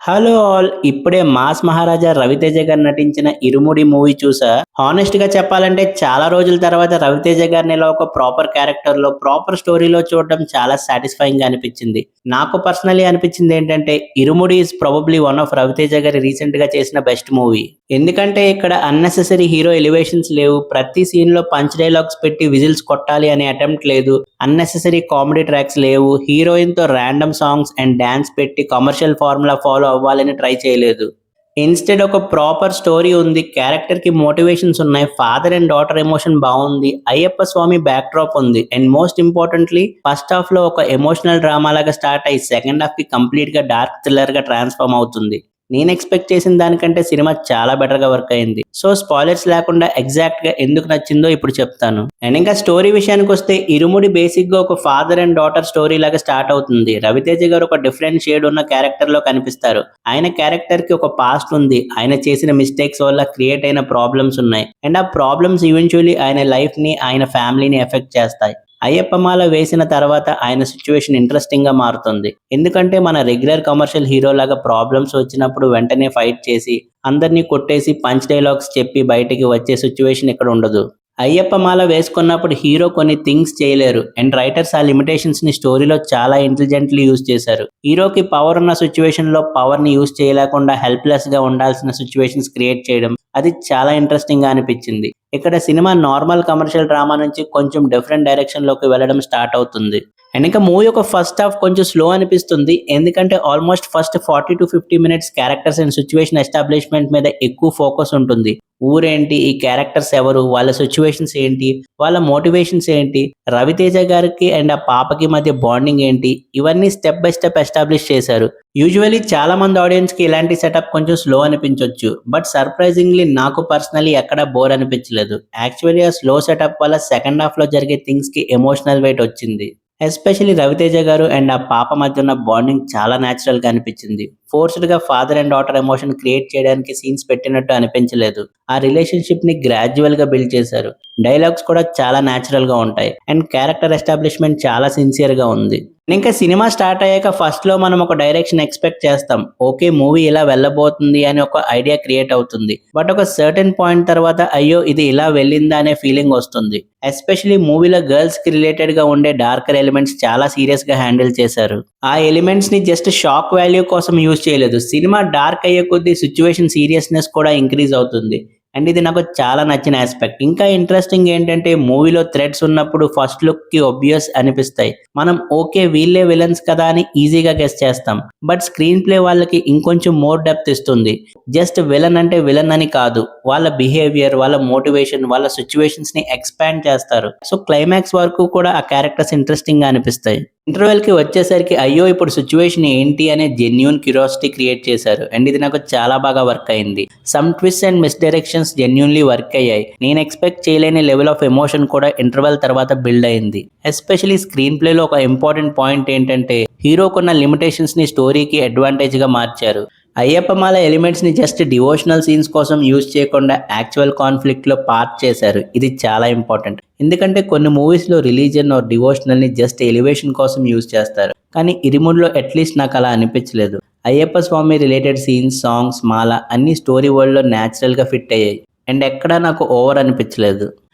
Hello all! ఇప్పుడే 'mass మహారాజా' రవితేజ గారు నటించిన 'ఇరుముడి' మూవీ చూసా. హానెస్ట్‌గా చెప్పాలంటే చాలా రోజుల తర్వాత రవితేజ గారిని ఇలా ఒక ప్రాపర్ క్యారెక్టర్‌లో, ప్రాపర్ స్టోరీలో చూడడం చాలా సాటిస్ఫైయింగ్‌గా అనిపించింది. నాకు పర్సనల్లీ అనిపించిందేంటంటే 'Irumudi' is probably one of Ravi Teja గారు రీసెంట్‌గా చేసిన బెస్ట్ మూవీ. ఎందుకంటే ఇక్కడ అన్నెసెసరీ హీరో ఎలివేషన్స్ లేవు. ప్రతి సీన్‌లో పంచ్ డైలాగ్స్ పెట్టి విజిల్స్ కొట్టాలి అనే అటెంప్ట్ లేదు. అన్నెసెసరీ కామెడీ ట్రాక్స్ లేవు. హీరోయిన్‌తో ర్యాండమ్ సాంగ్స్ అండ్ డాన్స్ పెట్టి కమర్షియల్ ఫార్ములా ఫాలో అవ్వాలని ట్రై చేయలేదు. ఇన్‌స్టెడ్ ఒక ప్రాపర్ స్టోరీ ఉంది. క్యారెక్టర్‌కి మోటివేషన్స్ ఉన్నాయి. ఫాదర్ అండ్ డాటర్ ఎమోషన్ బావుంది. అయ్యప్ప స్వామి బ్యాక్ డ్రాప్ ఉంది. అండ్ మోస్ట్ ఇంపార్టెంట్‌లీ ఫస్ట్ హాఫ్‌లో ఒక ఎమోషనల్ డ్రామా లాగా స్టార్ట్ అయ్యి సెకండ్ హాఫ్‌కి కంప్లీట్‌గా డార్క్ థ్రిల్లర్‌గా ట్రాన్స్‌ఫార్మ్ అవుతుంది. నేను ఎక్స్‌పెక్ట్ చేసిన దానికంటే సినిమా చాలా బెటర్‌గా వర్క్ అయింది. సో స్పాయిలర్స్ లేకుండా ఎగ్జాక్ట్‌గా ఎందుకు నచ్చిందో ఇప్పుడు చెప్తాను. అండ్ ఇంకా స్టోరీ విషయానికొస్తే 'ఇరుముడి' బేసిక్‌గా ఒక ఫాదర్ అండ్ డాటర్ స్టోరీ లాగా స్టార్ట్ అవుతుంది. రవితేజ గారు ఒక డిఫరెంట్ షేడ్ ఉన్న క్యారెక్టర్‌లో కనిపిస్తారు. ఆయన క్యారెక్టర్‌కి ఒక పాస్ట్ ఉంది. ఆయన చేసిన మిస్టేక్స్ వల్ల క్రియేట్ అయిన ప్రాబ్లమ్స్ ఉన్నాయి. అండ్ ఆ ప్రాబ్లమ్స్ ఈవెంచువల్లీ ఆయన లైఫ్‌ని, ఆయన ఫ్యామిలీని ఎఫెక్ట్ చేస్తాయి. అయ్యప్ప మాల వేసిన తర్వాత ఆయన సిట్యుయేషన్ ఇంట్రెస్టింగ్‌గా మారుతుంది. ఎందుకంటే మన రెగ్యులర్ కమర్షియల్ హీరోలాగా ప్రాబ్లమ్స్ వచ్చినప్పుడు వెంటనే ఫైట్ చేసి, అందరిని కొట్టేసి పంచ్ డైలాగ్స్ చెప్పి బయటికి వచ్చే సిట్యుయేషన్ ఇక్కడ ఉండదు. అయ్యప్ప మాల వేసుకున్నప్పుడు హీరో కొన్ని థింగ్స్ చేయలేరు. అండ్ రైటర్స్ ఆ లిమిటేషన్స్ ని స్టోరీలో చాలా ఇంటెలిజెంట్‌లీ యూజ్ చేశారు. హీరోకి పవర్ ఉన్న సిట్యుయేషన్‌లో పవర్ ని యూజ్ చేయలేకుండా హెల్ప్‌లెస్‌గా ఉండాల్సిన సిట్యుయేషన్స్ క్రియేట్ చేయడం అది చాలా ఇంట్రెస్టింగ్‌గా అనిపించింది. ఇక్కడ సినిమా నార్మల్ కమర్షియల్ డ్రామా నుంచి కొంచెం డిఫరెంట్ డైరెక్షన్‌లోకి వెళ్ళడం స్టార్ట్ అవుతుంది. అండ్ ఇంకా మూవీ యొక్క ఫస్ట్ హాఫ్ కొంచెం స్లో అనిపిస్తుంది. ఎందుకంటే almost first 40-50 minutes characters and situation establishment మీద ఎక్కువ ఫోకస్ ఉంటుంది. ఊరేంటి? ఈ క్యారెక్టర్స్ ఎవరు? వాళ్ళ సిట్యుయేషన్స్ ఏంటి? వాళ్ళ మోటివేషన్స్ ఏంటి? రవితేజ గారికి అండ్ ఆ పాపకి మధ్య బాండింగ్ ఏంటి? ఇవన్నీ స్టెప్ బై స్టెప్ ఎస్టాబ్లిష్ చేశారు. యూజువల్లీ చాలా మంది ఆడియన్స్‌కి ఇలాంటి సెటప్ కొంచెం స్లో అనిపించొచ్చు. బట్ సర్ప్రైజింగ్‌లీ నాకు పర్సనల్లీ ఎక్కడా బోర్ అనిపించలేదు. యాక్చువల్లీ ఆ స్లో సెటప్ వల్ల సెకండ్ హాఫ్‌లో జరిగే థింగ్స్‌కి ఎమోషనల్ వెయిట్ వచ్చింది. ఎస్పెషల్లీ రవితేజ గారు అండ్ ఆ పాప మధ్య ఉన్న బాండింగ్ చాలా న్యాచురల్‌గా అనిపించింది. ఫోర్స్డ్‌గా father and daughter emotion create చేయడానికి సీన్స్ పెట్టినట్టు అనిపించలేదు. ఆ రిలేషన్‌షిప్‌ని గ్రాడ్యువల్‌గా బిల్డ్ చేశారు. డైలాగ్స్ కూడా చాలా న్యాచురల్‌గా ఉంటాయి. అండ్ క్యారెక్టర్ ఎస్టాబ్లిష్‌మెంట్ చాలా సిన్సియర్‌గా ఉంది. ఇంకా సినిమా స్టార్ట్ అయ్యాక ఫస్ట్‌లో మనం ఒక డైరెక్షన్ ఎక్స్‌పెక్ట్ చేస్తాం. ఓకే, మూవీ ఇలా వెళ్ళబోతుంది అని ఒక ఐడియా క్రియేట్ అవుతుంది. బట్ ఒక సర్టెన్ పాయింట్ తర్వాత అయ్యో ఇది ఇలా వెళ్ళిందా అనే ఫీలింగ్ వస్తుంది. ఎస్పెషల్లీ మూవీలో గర్ల్స్‌కి రిలేటెడ్‌గా ఉండే డార్కర్ ఎలిమెంట్స్ చాలా సీరియస్‌గా హ్యాండిల్ చేశారు. ఆ ఎలిమెంట్స్‌ని జస్ట్ షాక్ వాల్యూ కోసం యూజ్ చేయలేదు. సినిమా డార్క్ అయ్యే కొద్దీ సిట్యుయేషన్ సీరియస్‌నెస్ కూడా ఇంక్రీజ్ అవుతుంది. అండ్ ఇది నాకు చాలా నచ్చిన ఆస్పెక్ట్. ఇంకా ఇంట్రెస్టింగ్ ఏంటంటే మూవీలో థ్రెడ్స్ ఉన్నప్పుడు ఫస్ట్ లుక్‌కి ఆబ్వియస్ అనిపిస్తాయి. మనం ఓకే వీళ్ళే విలన్స్ కదా అని ఈజీగా గెస్ చేస్తాం. బట్ స్క్రీన్ ప్లే వాళ్ళకి ఇంకొంచెం మోర్ డెప్త్ ఇస్తుంది. జస్ట్ విలన్ అంటే విలన్ అని కాదు. వాళ్ళ బిహేవియర్, వాళ్ళ మోటివేషన్, వాళ్ళ సిట్యుయేషన్స్‌ని ఎక్స్‌పాండ్ చేస్తారు. సో క్లైమాక్స్ వరకు కూడా ఆ క్యారెక్టర్స్ ఇంట్రెస్టింగ్‌గా అనిపిస్తాయి. ఇంటర్వెల్‌కి వచ్చేసరికి అయ్యో ఇప్పుడు సిట్యుయేషన్ ఏంటి అనే జెన్యూన్ క్యూరియాసిటీ క్రియేట్ చేశారు. అండ్ ఇది నాకు చాలా బాగా వర్క్ అయింది. Some twist and misdirections genuinely work అయ్యాయి. నేను ఎక్స్‌పెక్ట్ చేయలేని లెవెల్ ఆఫ్ ఎమోషన్ కూడా ఇంటర్వెల్ తర్వాత బిల్డ్ అయింది. ఎస్పెషల్లీ స్క్రీన్ ప్లేలో ఒక ఇంపార్టెంట్ పాయింట్ ఏంటంటే హీరోకున్న లిమిటేషన్స్‌ని స్టోరీకి అడ్వాంటేజ్‌గా మార్చారు. అయ్యప్ప మాల ఎలిమెంట్స్‌ని జస్ట్ డివోషనల్ సీన్స్ కోసం యూజ్ చేయకుండా యాక్చువల్ కాన్‌ఫ్లిక్ట్‌లో పార్ట్ చేశారు. ఇది చాలా ఇంపార్టెంట్. ఎందుకంటే కొన్ని మూవీస్‌లో రిలీజియన్ ఆర్ డివోషనల్‌ని జస్ట్ ఎలివేషన్ కోసం యూజ్ చేస్తారు. కానీ 'ఇరుముడి'లో అట్‌లీస్ట్ నాకు అలా అనిపించలేదు. అయ్యప్ప స్వామి రిలేటెడ్ సీన్స్, సాంగ్స్, మాల అన్నీ స్టోరీ వరల్డ్‌లో న్యాచురల్‌గా ఫిట్ అయ్యాయి. అండ్ ఎక్కడా నాకు ఓవర్ అనిపించలేదు.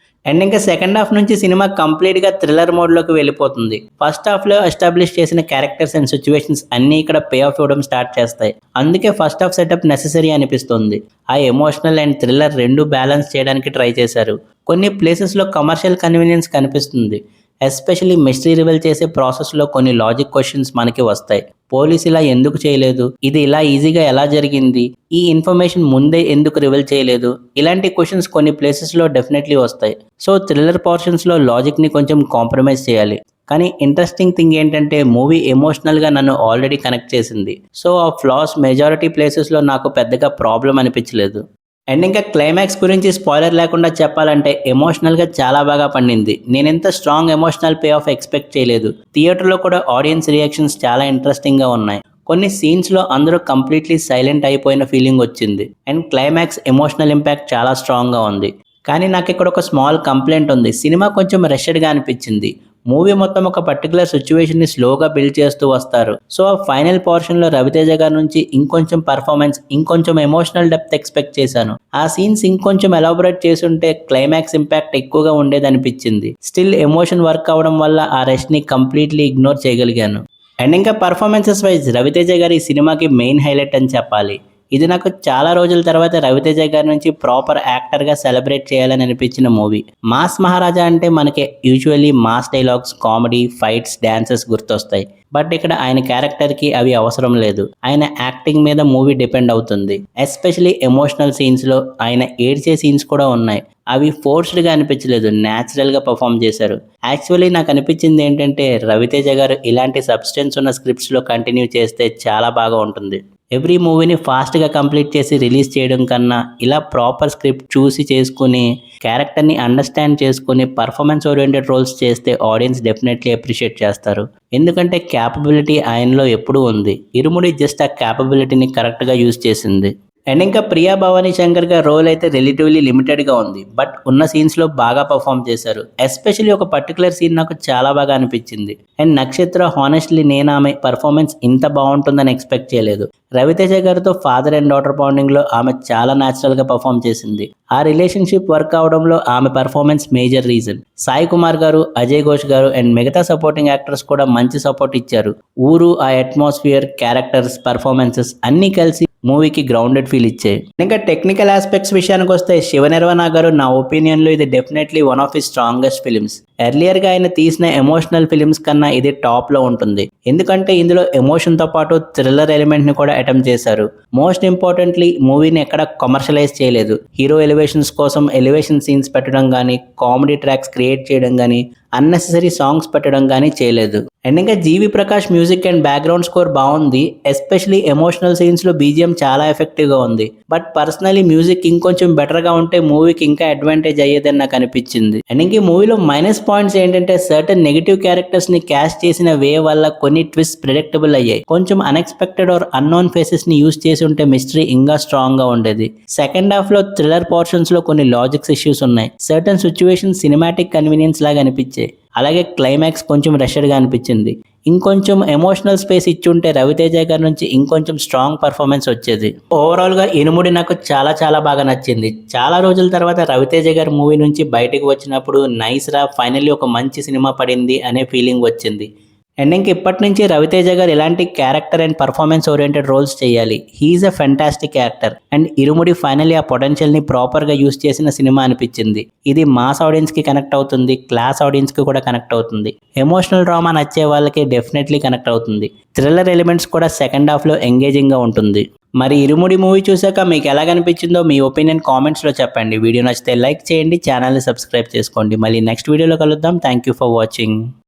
అండ్ ఇంకా సెకండ్ హాఫ్ నుంచి సినిమా కంప్లీట్‌గా థ్రిల్లర్ మోడ్‌లోకి వెళ్ళిపోతుంది. ఫస్ట్ హాఫ్‌లో ఎస్టాబ్లిష్ చేసిన క్యారెక్టర్స్ అండ్ సిట్యుయేషన్స్ అన్నీ ఇక్కడ పే ఆఫ్ ఇవ్వడం స్టార్ట్ చేస్తాయి. అందుకే ఫస్ట్ హాఫ్ సెటప్ నెసెసరీ అనిపిస్తుంది. ఆ ఎమోషనల్ అండ్ థ్రిల్లర్ 2 బ్యాలెన్స్ చేయడానికి ట్రై చేశారు. కొన్ని ప్లేసెస్‌లో కమర్షియల్ కన్వీనియన్స్ కనిపిస్తుంది. ఎస్పెషల్లీ మిస్టరీ రివీల్ చేసే ప్రాసెస్‌లో కొన్ని లాజిక్ క్వెషన్స్ మనకి వస్తాయి. పోలీస్ ఇలా ఎందుకు చేయలేదు? ఇది ఇలా ఈజీగా ఎలా జరిగింది? ఈ ఇన్ఫర్మేషన్ ముందే ఎందుకు రివీల్ చేయలేదు? ఇలాంటి క్వెషన్స్ కొన్ని ప్లేసెస్‌లో డెఫినెట్‌లీ వస్తాయి. సో థ్రిల్లర్ పోర్షన్స్‌లో లాజిక్‌ని కొంచెం కాంప్రమైజ్ చేయాలి. కానీ ఇంట్రెస్టింగ్ థింగ్ ఏంటంటే మూవీ ఎమోషనల్‌గా నన్ను ఆల్రెడీ కనెక్ట్ చేసింది. సో ఆ ఫ్లాస్ మెజారిటీ ప్లేసెస్‌లో నాకు పెద్దగా ప్రాబ్లమ్ అనిపించలేదు. అండ్ ఇంకా క్లైమాక్స్ గురించి స్పాయిలర్ లేకుండా చెప్పాలంటే ఎమోషనల్‌గా చాలా బాగా పండింది. నేనింత strong emotional pay off expect చేయలేదు. థియేటర్‌లో కూడా ఆడియన్స్ రియాక్షన్స్ చాలా ఇంట్రెస్టింగ్‌గా ఉన్నాయి. కొన్ని సీన్స్‌లో అందరూ కంప్లీట్‌లీ సైలెంట్ అయిపోయిన ఫీలింగ్ వచ్చింది. అండ్ క్లైమాక్స్ ఎమోషనల్ ఇంపాక్ట్ చాలా స్ట్రాంగ్‌గా ఉంది. కానీ నాకిక్కడ ఒక స్మాల్ కంప్లైంట్ ఉంది. సినిమా కొంచెం రష్‌డ్‌గా అనిపించింది. మూవీ మొత్తం ఒక పర్టికులర్ సిచ్యువేషన్ ని స్లోగా బిల్డ్ చేస్తూ వస్తారు. సో ఆ ఫైనల్ పోర్షన్ లో రవితేజ గారి నుంచి ఇంకొంచెం పర్ఫార్మెన్స్, ఇంకొంచెం ఎమోషనల్ డెప్త్ ఎక్స్పెక్ట్ చేశాను. ఆ సీన్స్ ఇంకొంచెం ఎలాబొరేట్ చేసుంటే క్లైమాక్స్ ఇంపాక్ట్ ఎక్కువగా ఉండేది అనిపించింది. స్టిల్ ఎమోషన్ వర్క్ అవడం వల్ల ఆ రెస్ట్ ని కంప్లీట్లీ ఇగ్నోర్ చేయగలిగాను. అండ్ ఇంకా పర్ఫార్మెన్సెస్ వైజ్ రవితేజ గారి ఈ సినిమాకి మెయిన్ హైలైట్ అని చెప్పాలి. ఇది నాకు చాలా రోజుల తర్వాత రవితేజ గారి నుంచి ప్రాపర్ యాక్టర్గా సెలబ్రేట్ చేయాలని అనిపించిన మూవీ. మాస్ మహారాజా అంటే మనకి usually mass dialogues, comedy, fights, dances గుర్తొస్తాయి. బట్ ఇక్కడ ఆయన క్యారెక్టర్కి అవి అవసరం లేదు. ఆయన యాక్టింగ్ మీద మూవీ డిపెండ్ అవుతుంది. ఎస్పెషలీ ఎమోషనల్ సీన్స్లో ఆయన ఏడ్చే సీన్స్ కూడా ఉన్నాయి. అవి ఫోర్స్డ్గా అనిపించలేదు, న్యాచురల్గా పర్ఫామ్ చేశారు. యాక్చువల్లీ నాకు అనిపించింది ఏంటంటే రవితేజ గారు ఇలాంటి సబ్స్టెన్స్ ఉన్న స్క్రిప్ట్స్లో కంటిన్యూ చేస్తే చాలా బాగా ఉంటుంది. ఎవ్రీ మూవీని ఫాస్ట్గా కంప్లీట్ చేసి రిలీజ్ చేయడం కన్నా ఇలా ప్రాపర్ స్క్రిప్ట్ చూసి చేసుకుని క్యారెక్టర్ని అండర్స్టాండ్ చేసుకుని పర్ఫార్మెన్స్ ఓరియంటెడ్ రోల్స్ చేస్తే ఆడియన్స్ డెఫినెట్లీ అప్రిషియేట్ చేస్తారు. ఎందుకంటే క్యాపబిలిటీ ఆయనలో ఎప్పుడూ ఉంది. ఇరుముడి జస్ట్ ఆ క్యాపబిలిటీని కరెక్ట్గా యూజ్ చేసింది. అండ్ ఇంకా ప్రియా భవానీ శంకర్ గారి రోల్ అయితే రిలేటివ్లీ లిమిటెడ్గా ఉంది. బట్ ఉన్న సీన్స్లో బాగా పర్ఫామ్ చేశారు. ఎస్పెషల్లీ ఒక పర్టికులర్ సీన్ నాకు చాలా బాగా అనిపించింది. అండ్ నక్షత్ర హానెస్ట్లీ నేను ఆమె పర్ఫార్మెన్స్ ఇంత బాగుంటుందని ఎక్స్పెక్ట్ చేయలేదు. రవితేజ గారితో ఫాదర్ అండ్ డాటర్ బాండింగ్లో ఆమె చాలా న్యాచురల్గా పర్ఫామ్ చేసింది. ఆ రిలేషన్షిప్ వర్క్ అవడంలో ఆమె performance major reason. Sai Kumar గారు, అజయ్ ఘోష్ గారు అండ్ మిగతా సపోర్టింగ్ యాక్టర్స్ కూడా మంచి సపోర్ట్ ఇచ్చారు. ఊరు, ఆ అట్మాస్ఫియర్, క్యారెక్టర్స్, పర్ఫార్మెన్సెస్ అన్నీ కలిసి మూవీకి గ్రౌండెడ్ ఫీల్ ఇచ్చాయి. ఇంకా టెక్నికల్ ఆస్పెక్ట్స్ విషయానికి వస్తే శివ నిర్వాణ గారు నా ఒపీనియన్లో ఇది definitely one of his strongest films. ఎర్లియర్గా ఆయన తీసిన ఎమోషనల్ ఫిలిమ్స్ కన్నా ఇది టాప్లో ఉంటుంది. ఎందుకంటే ఇందులో ఎమోషన్తో పాటు థ్రిల్లర్ ఎలిమెంట్ని కూడా అటెంప్ట్ చేశారు. మోస్ట్ ఇంపార్టెంట్లీ మూవీని ఎక్కడ కమర్షియలైజ్ చేయలేదు. హీరో ఎలివేషన్స్ కోసం ఎలివేషన్ సీన్స్ పెట్టడం కానీ, కామెడీ ట్రాక్స్ క్రియేట్ చేయడం కానీ, అన్నెసెసరీ సాంగ్స్ పెట్టడం కానీ చేయలేదు. అండ్ ఇంకా GV Prakash music and background score బాగుంది. ఎస్పెషలీ ఎమోషనల్ సీన్స్లో బీజిఎం చాలా ఎఫెక్టివ్గా ఉంది. బట్ పర్సనలీ మ్యూజిక్ ఇంకొంచెం బెటర్గా ఉంటే మూవీకి ఇంకా అడ్వాంటేజ్ అయ్యేదని నాకు అనిపించింది. అండ్ ఇంక ఈ మూవీలో మైనస్ పాయింట్స్ ఏంటంటే సర్టన్ నెగిటివ్ క్యారెక్టర్స్ని క్యాస్ట్ చేసిన వే వల్ల కొన్ని ట్విస్ట్ ప్రెడిక్టబుల్ అయ్యాయి. కొంచెం అన్ఎక్స్పెక్టెడ్ ఆర్ అన్నోన్ ఫేసెస్ని యూజ్ చేసి ఉంటే మిస్టరీ ఇంకా స్ట్రాంగ్గా ఉండేది. సెకండ్ హాఫ్లో థ్రిల్లర్ పోర్షన్స్లో కొన్ని లాజిక్స్ ఇష్యూస్ ఉన్నాయి. సర్టన్ సిచ్యువేషన్ సినిమాటిక్ కన్వీనియన్స్ లాగా అనిపించాయి. అలాగే క్లైమాక్స్ కొంచెం రష్డ్గా అనిపించింది. ఇంకొంచెం ఎమోషనల్ స్పేస్ ఇచ్చుంటే రవితేజ గారి నుంచి ఇంకొంచెం స్ట్రాంగ్ పర్ఫార్మెన్స్ వచ్చేది. ఓవరాల్గా ఇనుముడి నాకు చాలా చాలా బాగా నచ్చింది. చాలా రోజుల తర్వాత రవితేజ గారి మూవీ నుంచి బయటకు వచ్చినప్పుడు నైస్ రా, ఫైనల్లీ ఒక మంచి సినిమా పడింది అనే ఫీలింగ్ వచ్చింది. అండ్ ఇంక ఇప్పటి నుంచి రవితేజ గారు ఇలాంటి character and performance oriented roles చేయాలి. He's a fantastic actor. And Irumudi finally ఆ పొటెన్షియల్ని ప్రాపర్గా యూజ్ చేసిన సినిమా అనిపించింది. ఇది మాస్ ఆడియన్స్కి కనెక్ట్ అవుతుంది, క్లాస్ ఆడియన్స్కి కూడా కనెక్ట్ అవుతుంది. ఎమోషనల్ డ్రామా నచ్చే వాళ్ళకి డెఫినెట్లీ కనెక్ట్ అవుతుంది. థ్రిల్లర్ ఎలిమెంట్స్ కూడా సెకండ్ హాఫ్లో ఎంగేజింగ్గా ఉంటుంది. మరి ఇరుముడి మూవీ చూసాక మీకు ఎలాగనిపించిందో మీ ఒపీనియన్ కామెంట్స్లో చెప్పండి. వీడియో నచ్చితే లైక్ చేయండి, ఛానల్ని సబ్స్క్రైబ్ చేసుకోండి. మళ్ళీ నెక్స్ట్ వీడియోలో కలుద్దాం. Thank you for watching.